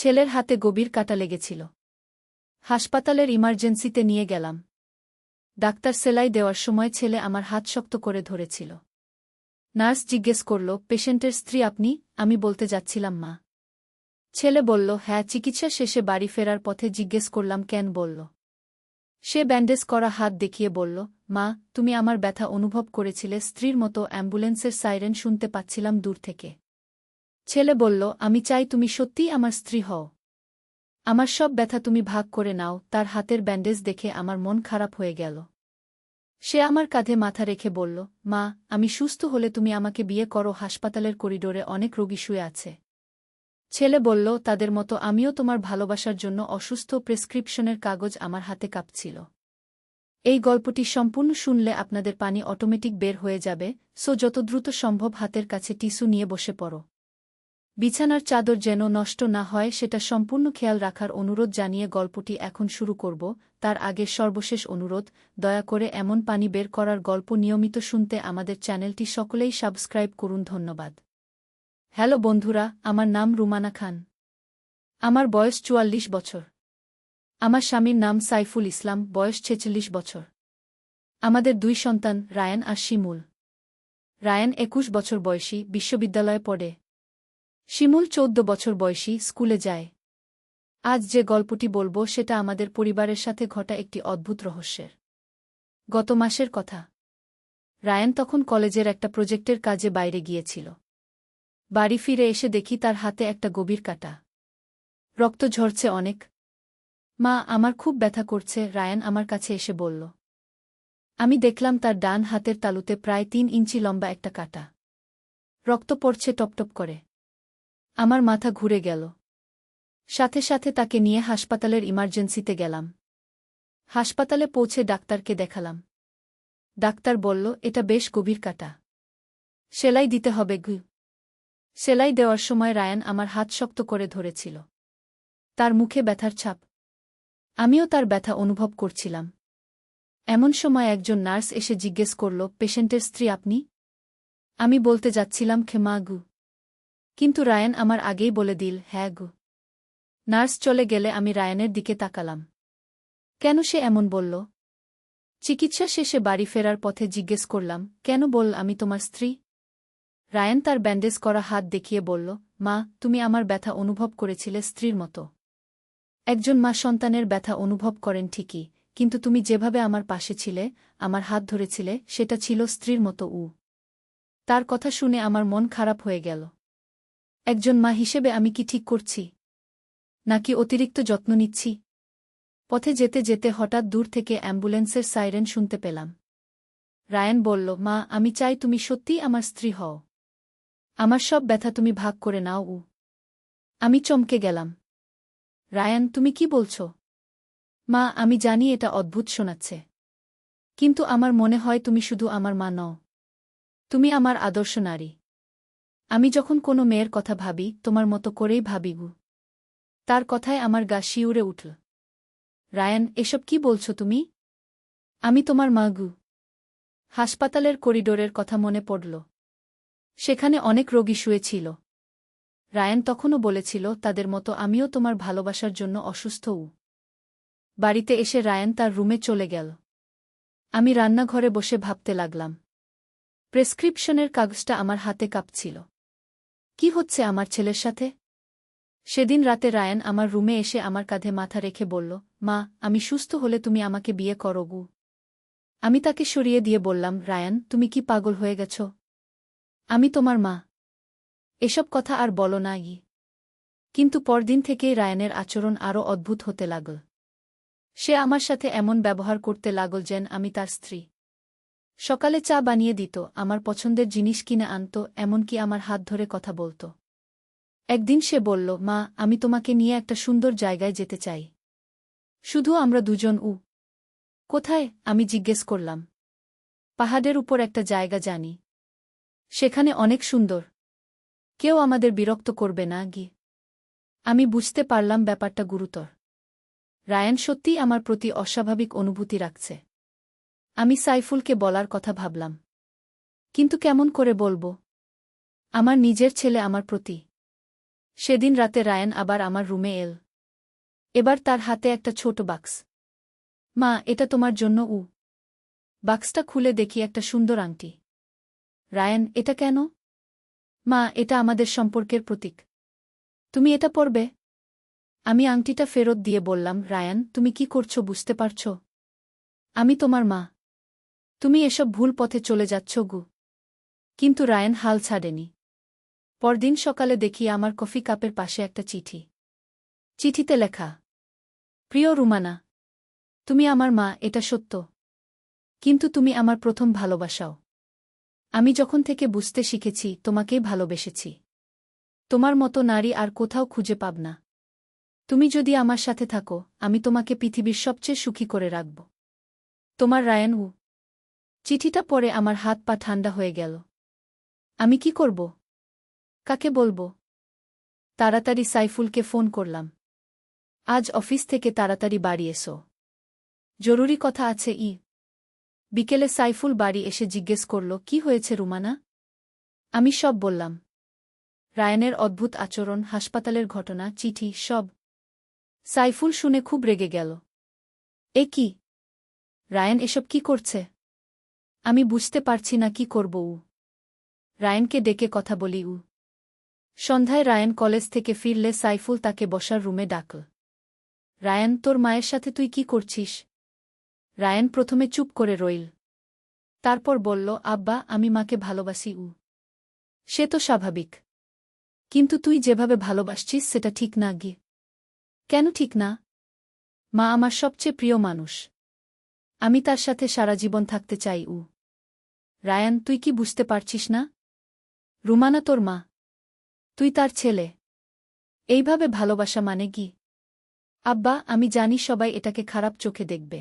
ছেলের হাতে গভীর কাটা লেগেছিল। হাসপাতালের ইমার্জেন্সিতে নিয়ে গেলাম। ডাক্তার সেলাই দেওয়ার সময় ছেলে আমার হাত শক্ত করে ধরেছিল। নার্স জিজ্ঞেস করল, পেশেন্টের স্ত্রী আপনি? আমি বলতে যাচ্ছিলাম মা। ছেলে বলল, হ্যাঁ। চিকিৎসা শেষে বাড়ি ফেরার পথে জিজ্ঞেস করলাম কেন। বলল, সে ব্যান্ডেজ করা হাত দেখিয়ে বলল, মা, তুমি আমার ব্যথা অনুভব করেছিলে স্ত্রীর মতো। অ্যাম্বুলেন্সের সাইরেন শুনতে পাচ্ছিলাম দূর থেকে। ছেলে বলল, আমি চাই তুমি সত্যিই আমার স্ত্রী হও। আমার সব ব্যথা তুমি ভাগ করে নাও। তার হাতের ব্যান্ডেজ দেখে আমার মন খারাপ হয়ে গেল। সে আমার কাঁধে মাথা রেখে বলল, মা, আমি সুস্থ হলে তুমি আমাকে বিয়ে করো। হাসপাতালের করিডোরে অনেক রোগী শুয়ে আছে। ছেলে বলল, তাদের মতো আমিও তোমার ভালোবাসার জন্য অসুস্থ। প্রেসক্রিপশনের কাগজ আমার হাতে কাঁপছিল। এই গল্পটি সম্পূর্ণ শুনলে আপনাদের পানি অটোমেটিক বের হয়ে যাবে, সো যত দ্রুত সম্ভব হাতের কাছে টিস্যু নিয়ে বসে পড়ো। বিছানার চাদর যেন নষ্ট না হয় সেটা সম্পূর্ণ খেয়াল রাখার অনুরোধ জানিয়ে গল্পটি এখন শুরু করব। তার আগে সর্বশেষ অনুরোধ, দয়া করে এমন পানি বের করার গল্প নিয়মিত শুনতে আমাদের চ্যানেলটি সকলেই সাবস্ক্রাইব করুন। ধন্যবাদ। হ্যালো বন্ধুরা, আমার নাম রুমানা খান। আমার বয়স ৪৪ বছর। আমার স্বামীর নাম সাইফুল ইসলাম, বয়স ৪৬ বছর। আমাদের ২ সন্তান, রায়ান আর শিমুল। রায়ান ২১ বছর বয়সী, বিশ্ববিদ্যালয়ে পড়ে। শিমুল ১৪ বছর বয়সী, স্কুলে যায়। আজ যে গল্পটি বলবো সেটা আমাদের পরিবারের সাথে ঘটা একটি অদ্ভুত রহস্যের। গত মাসের কথা। রায়ান তখন কলেজের একটা প্রজেক্টের কাজে বাইরে গিয়েছিল। বাড়ি ফিরে এসে দেখি তার হাতে একটা গভীর কাটা। রক্ত ঝরছে অনেক। মা, আমার খুব ব্যথা করছে। রায়ান আমার কাছে এসে বলল। আমি দেখলাম তার ডান হাতের তালুতে প্রায় ৩ ইঞ্চি লম্বা একটা কাটা। রক্ত পড়ছে টপটপ করে। আমার মাথা ঘুরে গেল। সাথে সাথে তাকে নিয়ে হাসপাতালের ইমার্জেন্সিতে গেলাম। হাসপাতালে পৌঁছে ডাক্তারকে দেখালাম। ডাক্তার বলল, এটা বেশ গভীর কাটা। সেলাই দিতে হবে। সেলাই দেওয়ার সময় রায়ান আমার হাত শক্ত করে ধরেছিল। তার মুখে ব্যথার ছাপ। আমিও তার ব্যথা অনুভব করছিলাম। এমন সময় একজন নার্স এসে জিজ্ঞেস করল, পেশেন্টের স্ত্রী আপনি? আমি বলতে যাচ্ছিলাম, ক্ষমা গু। কিন্তু রায়ান আমার আগেই বলে দিল, হ্যাঁ গু। নার্স চলে গেলে আমি রায়ানের দিকে তাকালাম। কেন সে এমন বলল? চিকিৎসা শেষে বাড়ি ফেরার পথে জিজ্ঞেস করলাম, কেন বল আমি তোমার স্ত্রী? রায়ান তার ব্যান্ডেজ করা হাত দেখিয়ে বলল, মা, তুমি আমার ব্যথা অনুভব করেছিলে স্ত্রীর মতো। একজন মা সন্তানের ব্যথা অনুভব করেন ঠিকই, কিন্তু তুমি যেভাবে আমার পাশে ছিলে, আমার হাত ধরেছিলে, সেটা ছিল স্ত্রীর মতো। তার কথা শুনে আমার মন খারাপ হয়ে গেল। একজন মা হিসেবে আমি কি ঠিক করছি? নাকি অতিরিক্ত যত্ন নিচ্ছি? পথে যেতে যেতে হঠাৎ দূর থেকে অ্যাম্বুলেন্সের সাইরেন শুনতে পেলাম। রায়ান বলল, মা, আমি চাই তুমি সত্যিই আমার স্ত্রী হও। আমার সব ব্যথা তুমি ভাগ করে নাও। আমি চমকে গেলাম। রায়ান, তুমি কি বলছ? মা, আমি জানি এটা অদ্ভুত শোনাচ্ছে। কিন্তু আমার মনে হয় তুমি শুধু আমার মা নও। তুমি আমার আদর্শ নারী। আমি যখন কোনো মেয়ের কথা ভাবি, তোমার মতো করেই ভাবি। তার কথায় আমার গা শিউরে উঠল। রায়ান, এসব কি বলছো তুমি? আমি তোমার মা। হাসপাতালের করিডোরের কথা মনে পড়ল। সেখানে অনেক রোগী শুয়েছিল। রায়ান তখনও বলেছিল, তাদের মতো আমিও তোমার ভালোবাসার জন্য অসুস্থ। বাড়িতে এসে রায়ান তার রুমে চলে গেল। আমি রান্নাঘরে বসে ভাবতে লাগলাম। প্রেসক্রিপশনের কাগজটা আমার হাতে কাঁপছিল। কি হচ্ছে আমার ছেলের সাথে? সেদিন রাতে রায়ান আমার রুমে এসে আমার কাঁধে মাথা রেখে বলল, মা, আমি সুস্থ হলে তুমি আমাকে বিয়ে করো। আমি তাকে সরিয়ে দিয়ে বললাম, রায়ান, তুমি কি পাগল হয়ে গেছ? আমি তোমার মা। এসব কথা আর বলো না। কিন্তু পরদিন থেকেই রায়ানের আচরণ আরও অদ্ভুত হতে লাগল। সে আমার সাথে এমন ব্যবহার করতে লাগল যেন আমি তার স্ত্রী। সকালে চা বানিয়ে দিত, আমার পছন্দের জিনিস কিনে আনত, এমনকি আমার হাত ধরে কথা বলত। একদিন সে বলল, মা, আমি তোমাকে নিয়ে একটা সুন্দর জায়গায় যেতে চাই। শুধু আমরা দুজন। কোথায়? আমি জিজ্ঞেস করলাম। পাহাড়ের উপর একটা জায়গা জানি। সেখানে অনেক সুন্দর। কেউ আমাদের বিরক্ত করবে না। আমি বুঝতে পারলাম ব্যাপারটা গুরুতর। রায়ান সত্যিই আমার প্রতি অস্বাভাবিক অনুভূতি রাখছে। আমি সাইফুলকে বলার কথা ভাবলাম। কিন্তু কেমন করে বলবো? আমার নিজের ছেলে আমার প্রতি সেদিন রাতে রায়ান আবার আমার রুমে এল। এবার তার হাতে একটা ছোট বাক্স। মা, এটা তোমার জন্য। বাক্সটা খুলে দেখি একটা সুন্দর আংটি। রায়ান, এটা কেন? মা, এটা আমাদের সম্পর্কের প্রতীক। তুমি এটা পরবে। আমি আংটিটা ফেরত দিয়ে বললাম, রায়ান, তুমি কি করছো বুঝতে পারছ? আমি তোমার মা। তুমি এসব ভুল পথে চলে যাচ্ছ। কিন্তু রায়ান হাল ছাড়েনি। পরদিন সকালে দেখি আমার কফি কাপের পাশে একটা চিঠি। চিঠিতে লেখা, প্রিয় রুমানা, তুমি আমার মা, এটা সত্য। কিন্তু তুমি আমার প্রথম ভালোবাসাও। আমি যখন থেকে বুঝতে শিখেছি, তোমাকেই ভালোবেসেছি। তোমার মতো নারী আর কোথাও খুঁজে পাব না। তুমি যদি আমার সাথে থাকো, আমি তোমাকে পৃথিবীর সবচেয়ে সুখী করে রাখব। তোমার রায়ান। চিঠিটা পড়ে আমার হাত পা ঠান্ডা হয়ে গেল। আমি কি করব? কাকে বলবো? তাড়াতাড়ি সাইফুলকে ফোন করলাম। আজ অফিস থেকে তাড়াতাড়ি বাড়ি এসো, জরুরি কথা আছে। বিকেলে সাইফুল বাড়ি এসে জিজ্ঞেস করল, কি হয়েছে রুমানা? আমি সব বললাম। রায়ানের অদ্ভুত আচরণ, হাসপাতালের ঘটনা, চিঠি, সব। সাইফুল শুনে খুব রেগে গেল। এ কি? রায়ান এসব কি করছে? আমি বুঝতে পারছি না কি করব। রায়ানকে ডেকে কথা বলি। সন্ধ্যায় রায়ান কলেজ থেকে ফিরলে সাইফুল তাকে বসার রুমে ডাকল। রায়ান, তোর মায়ের সাথে তুই কি করছিস? রায়ান প্রথমে চুপ করে রইল। তারপর বলল, আব্বা, আমি মাকে ভালোবাসি। সে তো স্বাভাবিক। কিন্তু তুই যেভাবে ভালোবাসছিস সেটা ঠিক না। কেন ঠিক না? মা আমার সবচেয়ে প্রিয় মানুষ। আমি তার সাথে সারা জীবন থাকতে চাই। রায়ান, তুই কি বুঝতে পারছিস না? রুমানা তোর মা, তুই তার ছেলে। এইভাবে ভালোবাসা মানে কি? আব্বা, আমি জানি সবাই এটাকে খারাপ চোখে দেখবে,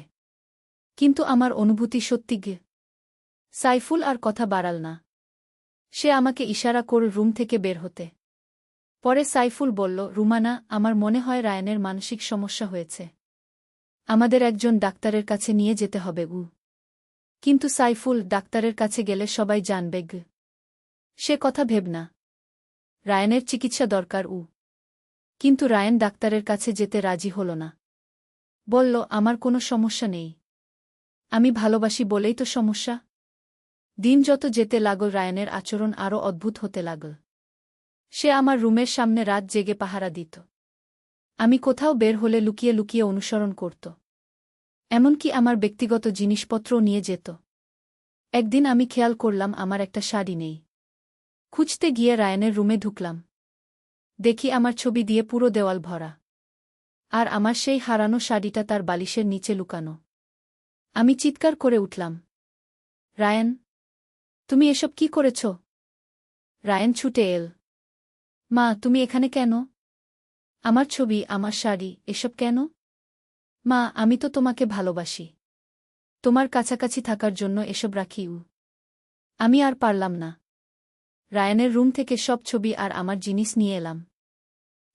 কিন্তু আমার অনুভূতি সত্যি। সাইফুল আর কথা বাড়াল না। সে আমাকে ইশারা করে রুম থেকে বের হতে। পরে সাইফুল বলল, রুমানা, আমার মনে হয় রায়ানের মানসিক সমস্যা হয়েছে। আমাদের একজন ডাক্তারের কাছে নিয়ে যেতে হবে। কিন্তু সাইফুল, ডাক্তারের কাছে গেলে সবাই জানবে। সে কথা ভেব না। রায়ানের চিকিৎসা দরকার। কিন্তু রায়ান ডাক্তারের কাছে যেতে রাজি হল না। বলল, আমার কোনো সমস্যা নেই। আমি ভালোবাসি বলেই তো সমস্যা। দিন যত যেতে লাগল, রায়ানের আচরণ আরও অদ্ভুত হতে লাগল। সে আমার রুমের সামনে রাত জেগে পাহারা দিত। আমি কোথাও বের হলে লুকিয়ে লুকিয়ে অনুসরণ করত। এমনকি আমার ব্যক্তিগত জিনিসপত্রও নিয়ে যেত। একদিন আমি খেয়াল করলাম আমার একটা শাড়ি নেই। খুঁজতে গিয়ে রায়ানের রুমে ঢুকলাম। দেখি আমার ছবি দিয়ে পুরো দেওয়াল ভরা। আর আমার সেই হারানো শাড়িটা তার বালিশের নিচে লুকানো। আমি চিৎকার করে উঠলাম, রায়ান, তুমি এসব কি করেছ? রায়ান ছুটে এল। মা, তুমি এখানে কেন? আমার ছবি, আমার শাড়ি, এসব কেন? মা, আমি তো তোমাকে ভালোবাসি। তোমার কাছাকাছি থাকার জন্য এসব রাখি। আমি আর পারলাম না। রায়ানের রুম থেকে সব ছবি আর আমার জিনিস নিয়ে এলাম।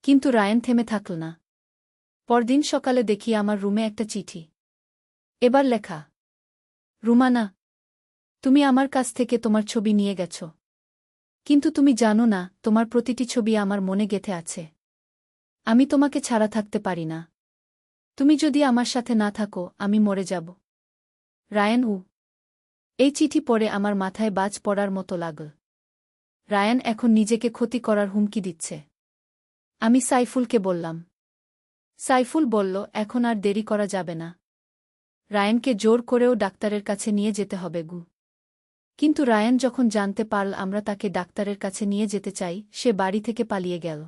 কিন্তু রায়ান থেমে থাকল না। পরদিন সকালে দেখি আমার রুমে একটা চিঠি। এবার লেখা, রুমানা, তুমি আমার কাছ থেকে তোমার ছবি নিয়ে গেছ। কিন্তু তুমি জানো না, তোমার প্রতিটি ছবি আমার মনে গেঁথে আছে। আমি তোমাকে ছাড়া থাকতে পারি না। তুমি যদি আমার সাথে না থাকো, আমি মরে যাব। রায়ান। এই চিঠি পড়ে আমার মাথায় বাজ পড়ার মতো লাগল। রায়ান এখন নিজেকে ক্ষতি করার হুমকি দিচ্ছে। আমি সাইফুলকে বললাম। সাইফুল বলল, এখন আর দেরি করা যাবে না। রায়ানকে জোর করেও ডাক্তারের কাছে নিয়ে যেতে হবে। কিন্তু রায়ান যখন জানতে পারল আমরা তাকে ডাক্তারের কাছে নিয়ে যেতে চাই, সে বাড়ি থেকে পালিয়ে গেল।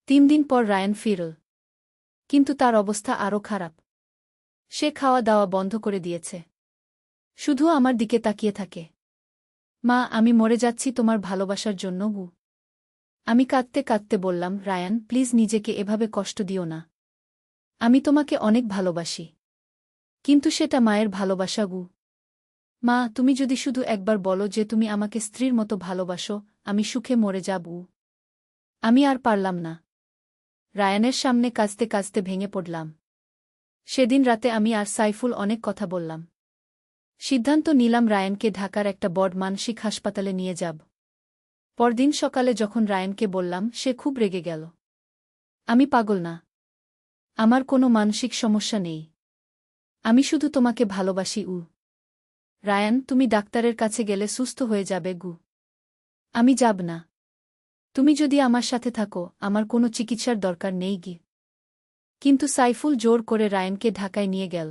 3 দিন পর রায়ান ফিরল। কিন্তু তার অবস্থা আরও খারাপ। সে খাওয়া দাওয়া বন্ধ করে দিয়েছে। শুধু আমার দিকে তাকিয়ে থাকে। মা, আমি মরে যাচ্ছি তোমার ভালোবাসার জন্য। আমি কাঁদতে কাঁদতে বললাম, রায়ান, প্লিজ নিজেকে এভাবে কষ্ট দিও না। আমি তোমাকে অনেক ভালোবাসি। কিন্তু সেটা মায়ের ভালোবাসা। মা, তুমি যদি শুধু একবার বলো যে তুমি আমাকে স্ত্রীর মতো ভালোবাসো, আমি সুখে মরে যাব। আমি আর পারলাম না। রায়ানের সামনে কাঁদতে কাঁদতে ভেঙে পড়লাম। সেদিন রাতে আমি আর সাইফুল অনেক কথা বললাম। সিদ্ধান্ত নিলাম রায়ানকে ঢাকার একটা বড় মানসিক হাসপাতালে নিয়ে যাব। পরদিন সকালে যখন রায়ানকে বললাম, সে খুব রেগে গেল। আমি পাগল না। আমার কোনো মানসিক সমস্যা নেই। আমি শুধু তোমাকে ভালোবাসি। রায়ান, তুমি ডাক্তারের কাছে গেলে সুস্থ হয়ে যাবে। আমি যাব না। তুমি যদি আমার সাথে থাকো, আমার কোনো চিকিৎসার দরকার নেই। কিন্তু সাইফুল জোর করে রায়ানকে ঢাকায় নিয়ে গেল।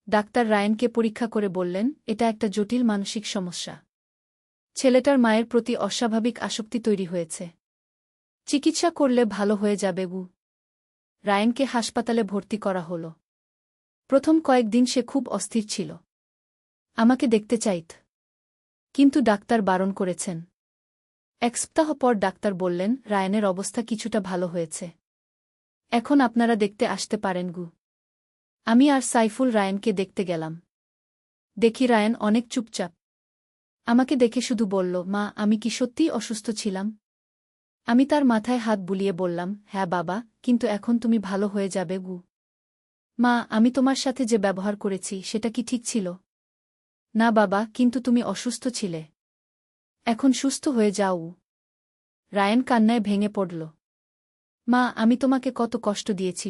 ডাক্তার রায়ানকে পরীক্ষা করে বললেন, এটা একটা জটিল মানসিক সমস্যা। ছেলেটার মায়ের প্রতি অস্বাভাবিক আসক্তি তৈরি হয়েছে। চিকিৎসা করলে ভালো হয়ে যাবে। রায়ানকে হাসপাতালে ভর্তি করা হল। প্রথম কয়েকদিন সে খুব অস্থির ছিল। আমাকে দেখতে চাইত। কিন্তু ডাক্তার বারণ করেছেন। এক সপ্তাহ পর ডাক্তার বললেন, রায়ানের অবস্থা কিছুটা ভালো হয়েছে। এখন আপনারা দেখতে আসতে পারেন। আমি আর সাইফুল রায়ানকে দেখতে গেলাম। দেখি রায়ান অনেক চুপচাপ। আমাকে দেখে শুধু বলল, মা, আমি কি সত্যিই অসুস্থ ছিলাম? আমি তার মাথায় হাত বুলিয়ে বললাম, হ্যাঁ বাবা, কিন্তু এখন তুমি ভালো হয়ে যাবে। মা, আমি তোমার সাথে যে ব্যবহার করেছি সেটা কি ঠিক ছিল? না বাবা, কিন্তু তুমি অসুস্থ ছিলে। এখন সুস্থ হয়ে যাও। রায়ান কান্নায় ভেঙে পড়ল। মা, আমি তোমাকে কত কষ্ট দিয়েছি।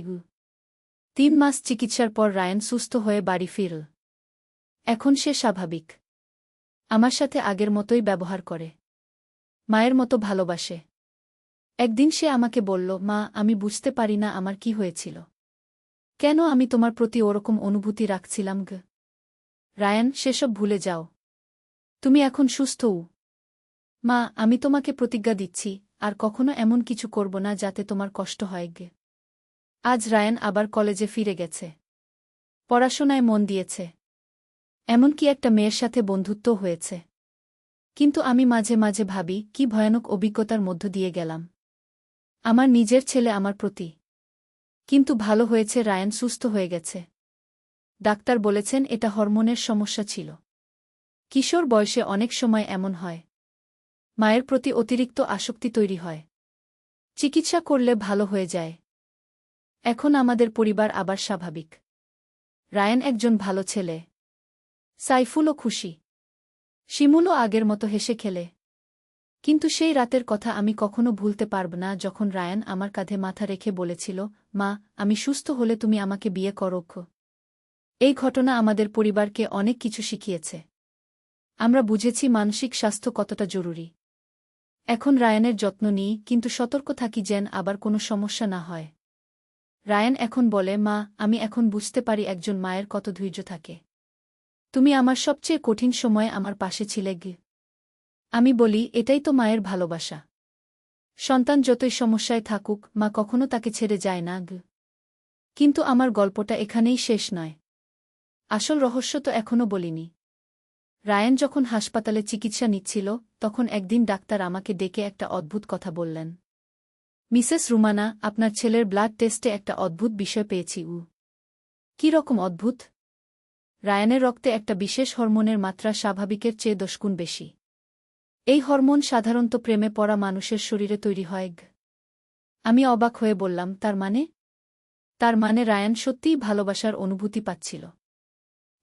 3 মাস চিকিৎসার পর রায়ান সুস্থ হয়ে বাড়ি ফিরল। এখন সে স্বাভাবিক। আমার সাথে আগের মতোই ব্যবহার করে। মায়ের মতো ভালোবাসে। একদিন সে আমাকে বলল, মা, আমি বুঝতে পারি না আমার কি হয়েছিল। কেন আমি তোমার প্রতি ওরকম অনুভূতি রাখছিলাম। রায়ান, সেসব ভুলে যাও। তুমি এখন সুস্থ। মা, আমি তোমাকে প্রতিজ্ঞা দিচ্ছি, আর কখনো এমন কিছু করব না যাতে তোমার কষ্ট হয়। আজ রায়ান আবার কলেজে ফিরে গেছে। পড়াশোনায় মন দিয়েছে। এমনকি একটা মেয়ের সাথে বন্ধুত্বও হয়েছে। কিন্তু আমি মাঝে মাঝে ভাবি, কি ভয়ানক অভিজ্ঞতার মধ্য দিয়ে গেলাম। আমার নিজের ছেলে আমার প্রতি। কিন্তু ভালো হয়েছে, রায়ান সুস্থ হয়ে গেছে। ডাক্তার বলেছেন এটা হরমোনের সমস্যা ছিল। কিশোর বয়সে অনেক সময় এমন হয়। মায়ের প্রতি অতিরিক্ত আসক্তি তৈরি হয়। চিকিৎসা করলে ভালো হয়ে যায়। এখন আমাদের পরিবার আবার স্বাভাবিক। রায়ান একজন ভালো ছেলে। সাইফুলও খুশি। শিমুলও আগের মতো হেসে খেলে। কিন্তু সেই রাতের কথা আমি কখনো ভুলতে পারব না, যখন রায়ান আমার কাঁধে মাথা রেখে বলেছিল, মা, আমি সুস্থ হলে তুমি আমাকে বিয়ে করো। এই ঘটনা আমাদের পরিবারকে অনেক কিছু শিখিয়েছে। আমরা বুঝেছি মানসিক স্বাস্থ্য কতটা জরুরি। এখন রায়ানের যত্ন নিই, কিন্তু সতর্ক থাকি যেন আবার কোনো সমস্যা না হয়। রায়ান এখন বলে, মা, আমি এখন বুঝতে পারি একজন মায়ের কত ধৈর্য থাকে। তুমি আমার সবচেয়ে কঠিন সময়ে আমার পাশে ছিলে। আমি বলি, এটাই তো মায়ের ভালোবাসা। সন্তান যতই সমস্যায় থাকুক, মা কখনো তাকে ছেড়ে যায় না। কিন্তু আমার গল্পটা এখানেই শেষ নয়। আসল রহস্য তো এখনো বলিনি। রায়ান যখন হাসপাতালে চিকিৎসা নিচ্ছিল, তখন একদিন ডাক্তার আমাকে ডেকে একটা অদ্ভুত কথা বললেন। মিসেস রুমানা, আপনার ছেলের ব্লাড টেস্টে একটা অদ্ভুত বিষয় পেয়েছি। কি রকম অদ্ভুত? রায়ানের রক্তে একটা বিশেষ হরমোনের মাত্রা স্বাভাবিকের চেয়ে 10 গুণ বেশি। এই হরমোন সাধারণত প্রেমে পড়া মানুষের শরীরে তৈরি হয়। আমি অবাক হয়ে বললাম, তার মানে? তার মানে রায়ান সত্যিই ভালোবাসার অনুভূতি পাচ্ছিল।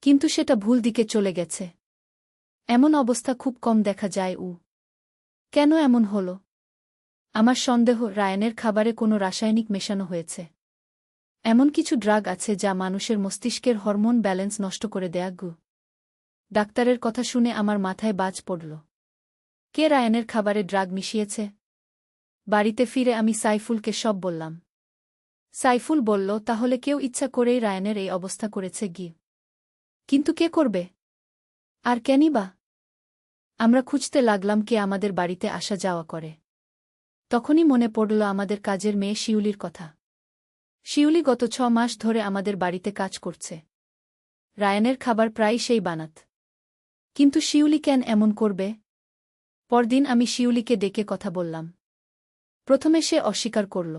কিন্তু সেটা ভুল দিকে চলে গেছে। এমন অবস্থা খুব কম দেখা যায়। কেন এমন হল? আমার সন্দেহ, রায়ানের খাবারে কোনো রাসায়নিক মেশানো হয়েছে। এমন কিছু ড্রাগ আছে যা মানুষের মস্তিষ্কের হরমোন ব্যালেন্স নষ্ট করে দেয়। ডাক্তারের কথা শুনে আমার মাথায় বাজ পড়ল। কে রায়ানের খাবারে ড্রাগ মিশিয়েছে? বাড়িতে ফিরে আমি সাইফুলকে সব বললাম। সাইফুল বলল, তাহলে কেউ ইচ্ছা করেই রায়ানের এই অবস্থা করেছে। কিন্তু কে করবে? আর কেনই বা? আমরা খুঁজতে লাগলাম কে আমাদের বাড়িতে আসা যাওয়া করে। তখনই মনে পড়ল আমাদের কাজের মেয়ে শিউলির কথা। শিউলি গত 6 মাস ধরে আমাদের বাড়িতে কাজ করছে। রায়ানের খাবার প্রায় সেই বানাত। কিন্তু শিউলি কেন এমন করবে? পরদিন আমি শিউলিকে ডেকে কথা বললাম। প্রথমে সে অস্বীকার করল।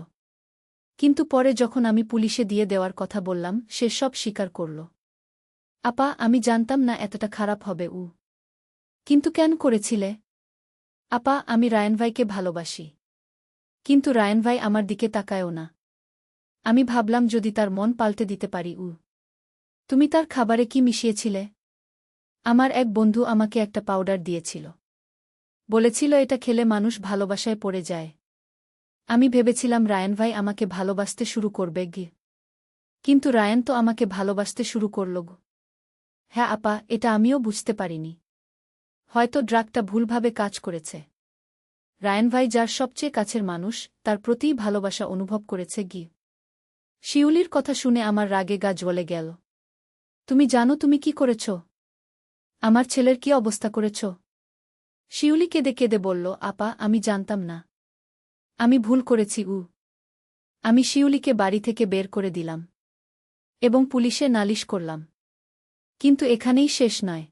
কিন্তু পরে যখন আমি পুলিশে দিয়ে দেওয়ার কথা বললাম, সে সব স্বীকার করল। আপা, আমি জানতাম না এতটা খারাপ হবে। কিন্তু কেন করেছিলে? আপা, আমি রায়ান ভাইকে ভালোবাসি। কিন্তু রায়ান ভাই আমার দিকে তাকায়ও না। আমি ভাবলাম যদি তার মন পাল্টে দিতে পারি। তুমি তার খাবারে কি মিশিয়েছিলে? আমার এক বন্ধু আমাকে একটা পাউডার দিয়েছিল। বলেছিল এটা খেলে মানুষ ভালোবাসায় পড়ে যায়। আমি ভেবেছিলাম রায়ান ভাই আমাকে ভালোবাসতে শুরু করবে গি, কিন্তু রায়ান তো আমাকে ভালোবাসতে শুরু করল গো। হ্যাঁ আপা, এটা আমিও বুঝতে পারিনি। হয়তো ড্রাগটা ভুলভাবে কাজ করেছে। রায়ান ভাই যার সবচেয়ে কাছের মানুষ, তার প্রতিই ভালোবাসা অনুভব করেছে গি। শিউলির কথা শুনে আমার রাগে গা জ্বলে গেল। তুমি জানো তুমি কি করেছ? আমার ছেলের কি অবস্থা করেছ? শিউলি কেঁদে কেঁদে বলল, আপা আমি জানতাম না। আমি ভুল করেছি। আমি শিউলিকে বাড়ি থেকে বের করে দিলাম এবং পুলিশে নালিশ করলাম। কিন্তু এখানেই শেষ নয়,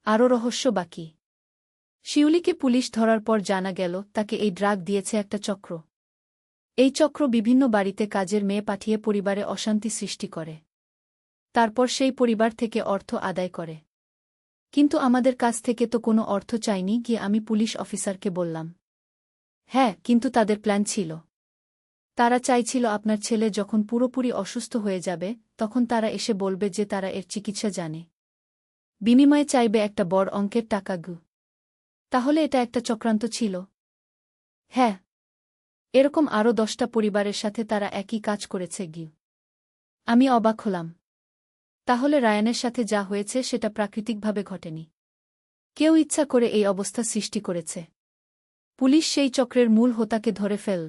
আরও রহস্য বাকি। শিউলিকে পুলিশ ধরার পর জানা গেল তাকে এই ড্রাগ দিয়েছে একটা চক্র। এই চক্র বিভিন্ন বাড়িতে কাজের মেয়ে পাঠিয়ে পরিবারে অশান্তি সৃষ্টি করে। তারপর সেই পরিবার থেকে অর্থ আদায় করে। কিন্তু আমাদের কাছ থেকে তো কোনো অর্থ চাইনি গিয়ে আমি পুলিশ অফিসারকে বললাম। হ্যাঁ, কিন্তু তাদের প্ল্যান ছিল। তারা চাইছিল আপনার ছেলে যখন পুরোপুরি অসুস্থ হয়ে যাবে তখন তারা এসে বলবে যে তারা এর চিকিৎসা জানে। বিনিময়ে চাইবে একটা বড় অঙ্কের টাকা গু। তাহলে এটা একটা চক্রান্ত ছিল। হ্যাঁ, এরকম আরও 10টা পরিবারের সাথে তারা একই কাজ করেছে গি। আমি অবাক হলাম। তাহলে রায়ানের সাথে যা হয়েছে সেটা প্রাকৃতিকভাবে ঘটেনি। কেউ ইচ্ছা করে এই অবস্থা সৃষ্টি করেছে। পুলিশ সেই চক্রের মূল হোতাকে ধরে ফেল।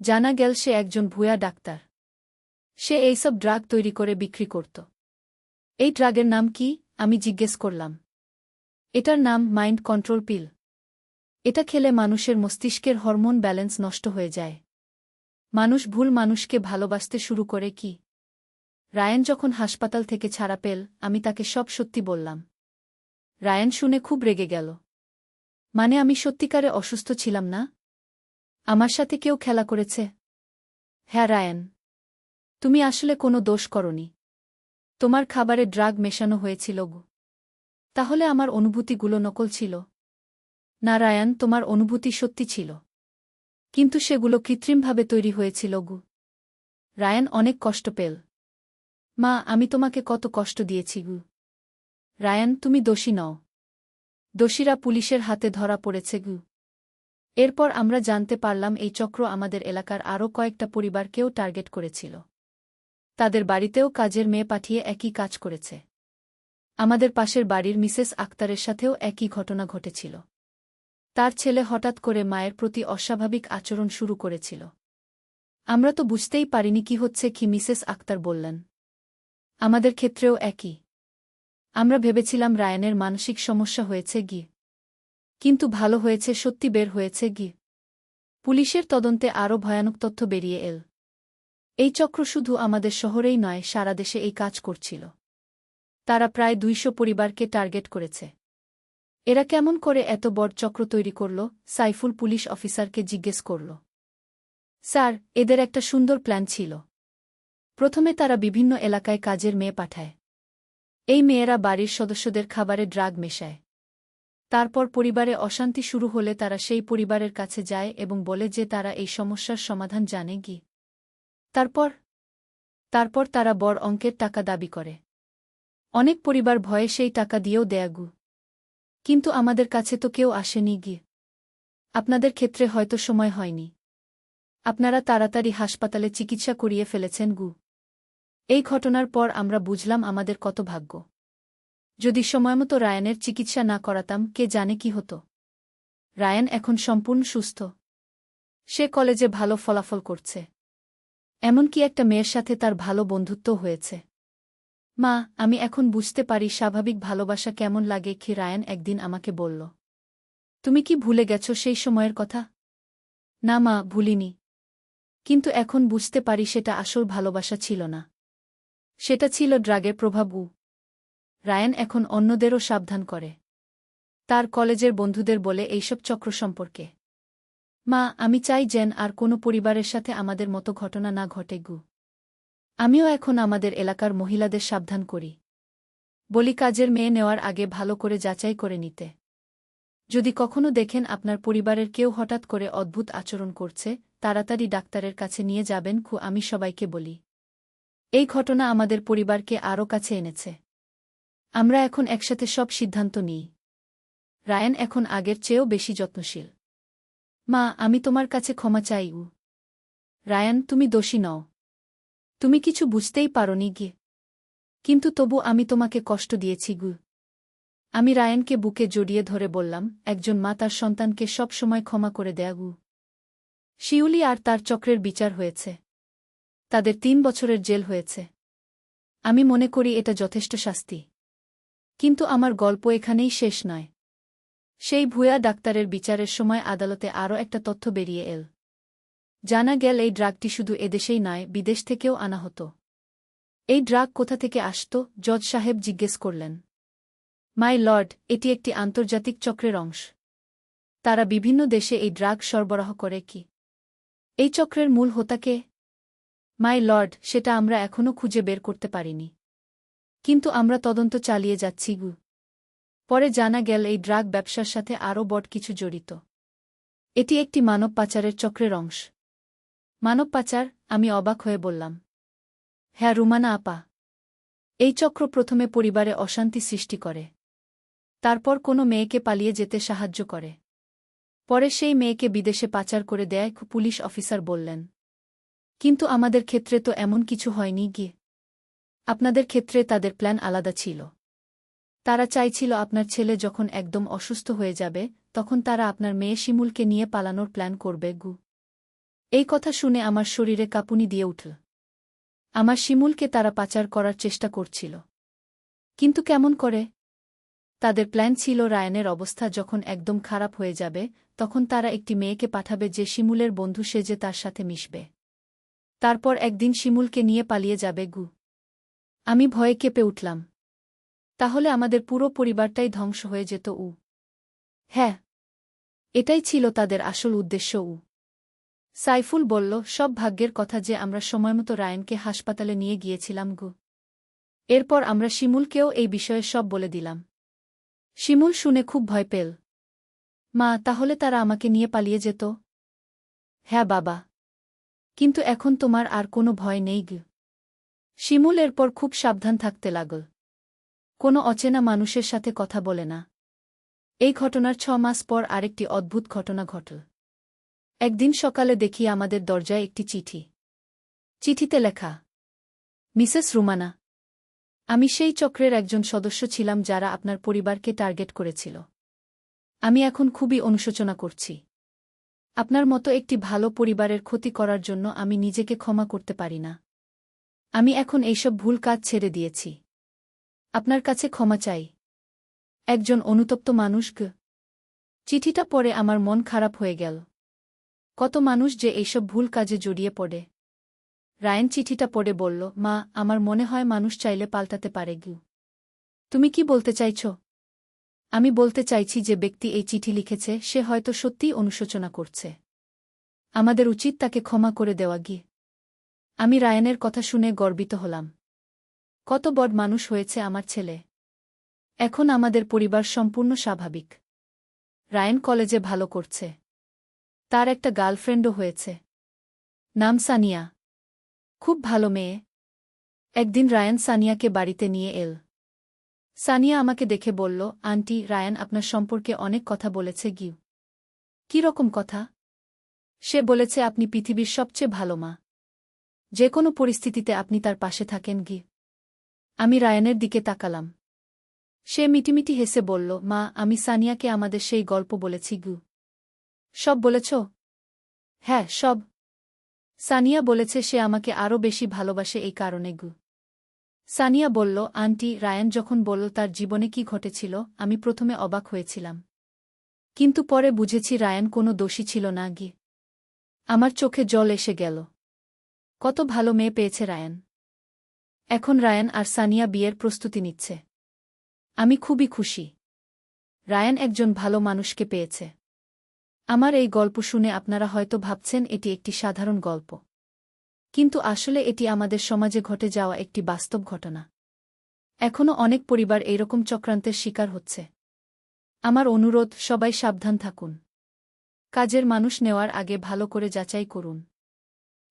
জানা গেল সে একজন ভুয়া ডাক্তার। সে এইসব ড্রাগ তৈরি করে বিক্রি করত। এই ড্রাগের নাম কি? আমি জিজ্ঞেস করলাম। এটার নাম মাইন্ড কন্ট্রোল পিল। এটা খেলে মানুষের মস্তিষ্কের হরমোন ব্যালেন্স নষ্ট হয়ে যায়। মানুষ ভুল মানুষকে ভালোবাসতে শুরু করে কি। রায়ান যখন হাসপাতাল থেকে ছাড়া পেল আমি তাকে সব সত্যি বললাম। রায়ান শুনে খুব রেগে গেল। মানে আমি সত্যিকারে অসুস্থ ছিলাম না? আমার সাথে কেউ খেলা করেছে? হ্যাঁ রায়ান, তুমি আসলে কোনো দোষ করনি। তোমার খাবারে ড্রাগ মেশানো হয়েছিল গো। তাহলে আমার অনুভূতিগুলো নকল ছিল? না রায়ান, তোমার অনুভূতি সত্যি ছিল, কিন্তু সেগুলো কৃত্রিমভাবে তৈরি হয়েছিল গু। রায়ান অনেক কষ্ট পেল। মা, আমি তোমাকে কত কষ্ট দিয়েছি গু। রায়ান, তুমি দোষী নও। দোষীরা পুলিশের হাতে ধরা পড়েছে গু। এরপর আমরা জানতে পারলাম এই চক্র আমাদের এলাকার আরও কয়েকটা পরিবারকেও টার্গেট করেছিল। তাদের বাড়িতেও কাজের মেয়ে পাঠিয়ে একই কাজ করেছে। আমাদের পাশের বাড়ির মিসেস আক্তারের সাথেও একই ঘটনা ঘটেছিল। তার ছেলে হঠাৎ করে মায়ের প্রতি অস্বাভাবিক আচরণ শুরু করেছিল। আমরা তো বুঝতেই পারিনি কি হচ্ছে কি মিসেস আক্তার বললেন। আমাদের ক্ষেত্রেও একই। আমরা ভেবেছিলাম রায়ানের মানসিক সমস্যা হয়েছে গি। কিন্তু ভালো হয়েছে, সত্যি বের হয়েছে গি। পুলিশের তদন্তে আরও ভয়ানক তথ্য বেরিয়ে এল। এই চক্র শুধু আমাদের শহরেই নয়, সারা দেশে এই কাজ করছিল। তারা প্রায় 200 পরিবারকে টার্গেট করেছে। এরা কেমন করে এত বড় চক্র তৈরি করল? সাইফুল পুলিশ অফিসারকে জিজ্ঞেস করল। স্যার, এদের একটা সুন্দর প্ল্যান ছিল। প্রথমে তারা বিভিন্ন এলাকায় কাজের মেয়ে পাঠায়। এই মেয়েরা বাড়ির সদস্যদের খাবারে ড্রাগ মেশায়। তারপর পরিবারে অশান্তি শুরু হলে তারা সেই পরিবারের কাছে যায় এবং বলে যে তারা এই সমস্যার সমাধান জানে গি। তারপর তারা বড় অঙ্কের টাকা দাবি করে। অনেক পরিবার ভয়ে সেই টাকা দিয়েও দেয় গু। কিন্তু আমাদের কাছে তো কেউ আসেনি গি। আপনাদের ক্ষেত্রে হয়তো সময় হয়নি। আপনারা তাড়াতাড়ি হাসপাতালে চিকিৎসা করিয়ে ফেলেছেন গু। এই ঘটনার পর আমরা বুঝলাম আমাদের কত ভাগ্য। যদি সময়মতো রায়ানের চিকিৎসা না করাতাম কে জানে কি হতো। রায়ান এখন সম্পূর্ণ সুস্থ। সে কলেজে ভালো ফলাফল করছে। এমনকি একটা মেয়ের সাথে তার ভালো বন্ধুত্ব হয়েছে। মা, আমি এখন বুঝতে পারি স্বাভাবিক ভালোবাসা কেমন লাগে কি। রায়ান একদিন আমাকে বলল, তুমি কি ভুলে গেছ সেই সময়ের কথা? না মা, ভুলিনি। কিন্তু এখন বুঝতে পারি সেটা আসল ভালোবাসা ছিল না। সেটা ছিল ড্রাগের প্রভাব। রায়ান এখন অন্যদেরও সাবধান করে। তার কলেজের বন্ধুদের বলে এইসব চক্র সম্পর্কে। মা, আমি চাই যেন আর কোনো পরিবারের সাথে আমাদের মতো ঘটনা না ঘটে গু। আমিও এখন আমাদের এলাকার মহিলাদের সাবধান করি। বলি কাজের মেয়ে নেওয়ার আগে ভালো করে যাচাই করে নিতে। যদি কখনো দেখেন আপনার পরিবারের কেউ হঠাৎ করে অদ্ভুত আচরণ করছে, তাড়াতাড়ি ডাক্তারের কাছে নিয়ে যাবেন খু। আমি সবাইকে বলি। এই ঘটনা আমাদের পরিবারকে আরও কাছে এনেছে। আমরা এখন একসাথে সব সিদ্ধান্ত নিই। রায়ান এখন আগের চেয়েও বেশি যত্নশীল। মা, আমি তোমার কাছে ক্ষমা চাই। রায়ান, তুমি দোষী নও। তুমি কিছু বুঝতেই পারোনি গে। কিন্তু তবু আমি তোমাকে কষ্ট দিয়েছি গু। আমি রায়ানকে বুকে জড়িয়ে ধরে বললাম, একজন মা তার সন্তানকে সব সময় ক্ষমা করে দেয়া গু। শিউলি আর তার চক্রের বিচার হয়েছে। তাদের 3 বছরের জেল হয়েছে। আমি মনে করি এটা যথেষ্ট শাস্তি। কিন্তু আমার গল্প এখানেই শেষ নয়। সেই ভুয়া ডাক্তারের বিচারের সময় আদালতে আরও একটা তথ্য বেরিয়ে এল। জানা গেল এই ড্রাগটি শুধু এদেশেই নয়, বিদেশ থেকেও আনা হতো। এই ড্রাগ কোথা থেকে আসত? জজ সাহেব জিজ্ঞেস করলেন। মাই লর্ড, এটি একটি আন্তর্জাতিক চক্রের অংশ। তারা বিভিন্ন দেশে এই ড্রাগ সরবরাহ করে। কি এই চক্রের মূল হোতা কে? মাই লর্ড, সেটা আমরা এখনও খুঁজে বের করতে পারিনি। কিন্তু আমরা তদন্ত চালিয়ে যাচ্ছি গু। পরে জানা গেল এই ড্রাগ ব্যবসার সাথে আরও বড় কিছু জড়িত। এটি একটি মানব পাচারের চক্রের অংশ। মানব পাচার? আমি অবাক হয়ে বললাম। হ্যাঁ রুমানা আপা। এই চক্র প্রথমে পরিবারে অশান্তি সৃষ্টি করে। তারপর কোনো মেয়েকে পালিয়ে যেতে সাহায্য করে। পরে সেই মেয়েকে বিদেশে পাচার করে দেয়, পুলিশ অফিসার বললেন। কিন্তু আমাদের ক্ষেত্রে তো এমন কিছু হয়নি গিয়ে। আপনাদের ক্ষেত্রে তাদের প্ল্যান আলাদা ছিল। তারা চাইছিল আপনার ছেলে যখন একদম অসুস্থ হয়ে যাবে, তখন তারা আপনার মেয়ে শিমুলকে নিয়ে পালানোর প্ল্যান করবে গু। এই কথা শুনে আমার শরীরে কাঁপুনি দিয়ে উঠল। আমার শিমুলকে তারা পাচার করার চেষ্টা করছিল। কিন্তু কেমন করে? তাদের প্ল্যান ছিল রায়ানের অবস্থা যখন একদম খারাপ হয়ে যাবে, তখন তারা একটি মেয়েকে পাঠাবে যে শিমুলের বন্ধু সেজে তার সাথে মিশবে। তারপর একদিন শিমুলকে নিয়ে পালিয়ে যাবে গু। আমি ভয়ে কেঁপে উঠলাম। তাহলে আমাদের পুরো পরিবারটাই ধ্বংস হয়ে যেত। হ্যাঁ, এটাই ছিল তাদের আসল উদ্দেশ্য। সাইফুল বলল, সব ভাগ্যের কথা যে আমরা সময়মতো রায়ানকে হাসপাতালে নিয়ে গিয়েছিলাম গু। এরপর আমরা শিমুলকেও এই বিষয়ে সব বলে দিলাম। শিমুল শুনে খুব ভয় পেল। মা, তাহলে তারা আমাকে নিয়ে পালিয়ে যেত? হ্যাঁ বাবা। কিন্তু এখন তোমার আর কোনো ভয় নেই গু। শিমুল এরপর খুব সাবধান থাকতে লাগল। কোনো অচেনা মানুষের সাথে কথা বলে না। এই ঘটনার 6 মাস পর আরেকটি অদ্ভুত ঘটনা ঘটল। একদিন সকালে দেখি আমাদের দরজায় একটি চিঠি। চিঠিতে লেখা, মিসেস রুমানা, আমি সেই চক্রের একজন সদস্য ছিলাম যারা আপনার পরিবারকে টার্গেট করেছিল। আমি এখন খুবই অনুশোচনা করছি। আপনার মতো একটি ভালো পরিবারের ক্ষতি করার জন্য আমি নিজেকে ক্ষমা করতে পারি না। আমি এখন এইসব ভুল কাজ ছেড়ে দিয়েছি। আপনার কাছে ক্ষমা চাই। একজন অনুতপ্ত মানুষ গ। চিঠিটা পড়ে আমার মন খারাপ হয়ে গেল। কত মানুষ যে এইসব ভুল কাজে জড়িয়ে পড়ে। রায়ান চিঠিটা পড়ে বলল, মা, আমার মনে হয় মানুষ চাইলে পাল্টাতে পারে গু। তুমি কি বলতে চাইছ? আমি বলতে চাইছি যে ব্যক্তি এই চিঠি লিখেছে সে হয়তো সত্যিই অনুশোচনা করছে। আমাদের উচিত তাকে ক্ষমা করে দেওয়া গিয়ে। আমি রায়ানের কথা শুনে গর্বিত হলাম। কত বড় মানুষ হয়েছে আমার ছেলে। এখন আমাদের পরিবার সম্পূর্ণ স্বাভাবিক। রায়ান কলেজে ভালো করছে। তার একটা গার্লফ্রেন্ডও হয়েছে। নাম সানিয়া। খুব ভালো মেয়ে। একদিন রায়ান সানিয়াকে বাড়িতে নিয়ে এল। সানিয়া আমাকে দেখে বলল, আন্টি, রায়ান আপনার সম্পর্কে অনেক কথা বলেছে গিউ। কী রকম কথা? সে বলেছে আপনি পৃথিবীর সবচেয়ে ভালো মা। যে কোনো পরিস্থিতিতে আপনি তার পাশে থাকেন গি। আমি রায়ানের দিকে তাকালাম। সে মিটিমিটি হেসে বলল, মা, আমি সানিয়াকে আমাদের সেই গল্প বলেছি গু। সব বলেছ? হ্যাঁ, সব। সানিয়া বলেছে সে আমাকে আরও বেশি ভালোবাসে এই কারণে গু। সানিয়া বলল, আন্টি, রায়ান যখন বলল তার জীবনে কি ঘটেছিল, আমি প্রথমে অবাক হয়েছিলাম। কিন্তু পরে বুঝেছি রায়ান কোনো দোষী ছিল না গি। আমার চোখে জল এসে গেল। কত ভালো মেয়ে পেয়েছে রায়ান। এখন রায়ান আর সানিয়া বিয়ের প্রস্তুতি নিচ্ছে। আমি খুবই খুশি। রায়ান একজন ভালো মানুষকে পেয়েছে। আমার এই গল্প শুনে আপনারা হয়তো ভাবছেন এটি একটি সাধারণ গল্প। কিন্তু আসলে এটি আমাদের সমাজে ঘটে যাওয়া একটি বাস্তব ঘটনা। এখনও অনেক পরিবার এইরকম চক্রান্তের শিকার হচ্ছে। আমার অনুরোধ, সবাই সাবধান থাকুন। কাজের মানুষ নেওয়ার আগে ভালো করে যাচাই করুন।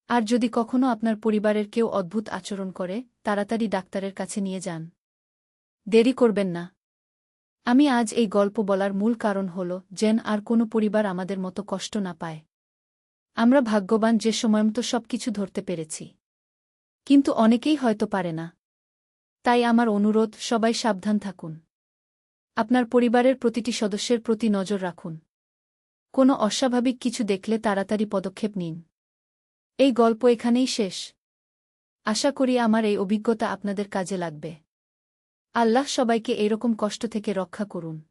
আর যদি কখনো আপনার পরিবারের কেউ অদ্ভুত আচরণ করে, তাড়াতাড়ি ডাক্তারের কাছে নিয়ে যান। দেরি করবেন না। আমি আজ এই গল্প বলার মূল কারণ হল যেন আর কোনো পরিবার আমাদের মতো কষ্ট না পায়। আমরা ভাগ্যবান যে সময়মতো সবকিছু ধরতে পেরেছি। কিন্তু অনেকেই হয়তো পারে না। তাই আমার অনুরোধ, সবাই সাবধান থাকুন। আপনার পরিবারের প্রতিটি সদস্যের প্রতি নজর রাখুন। কোনো অস্বাভাবিক কিছু দেখলে তাড়াতাড়ি পদক্ষেপ নিন। এই গল্প এখানেই শেষ। আশা করি আমার এই অভিজ্ঞতা আপনাদের কাজে লাগবে। আল্লাহ সবাইকে এরকম কষ্ট থেকে রক্ষা করুন।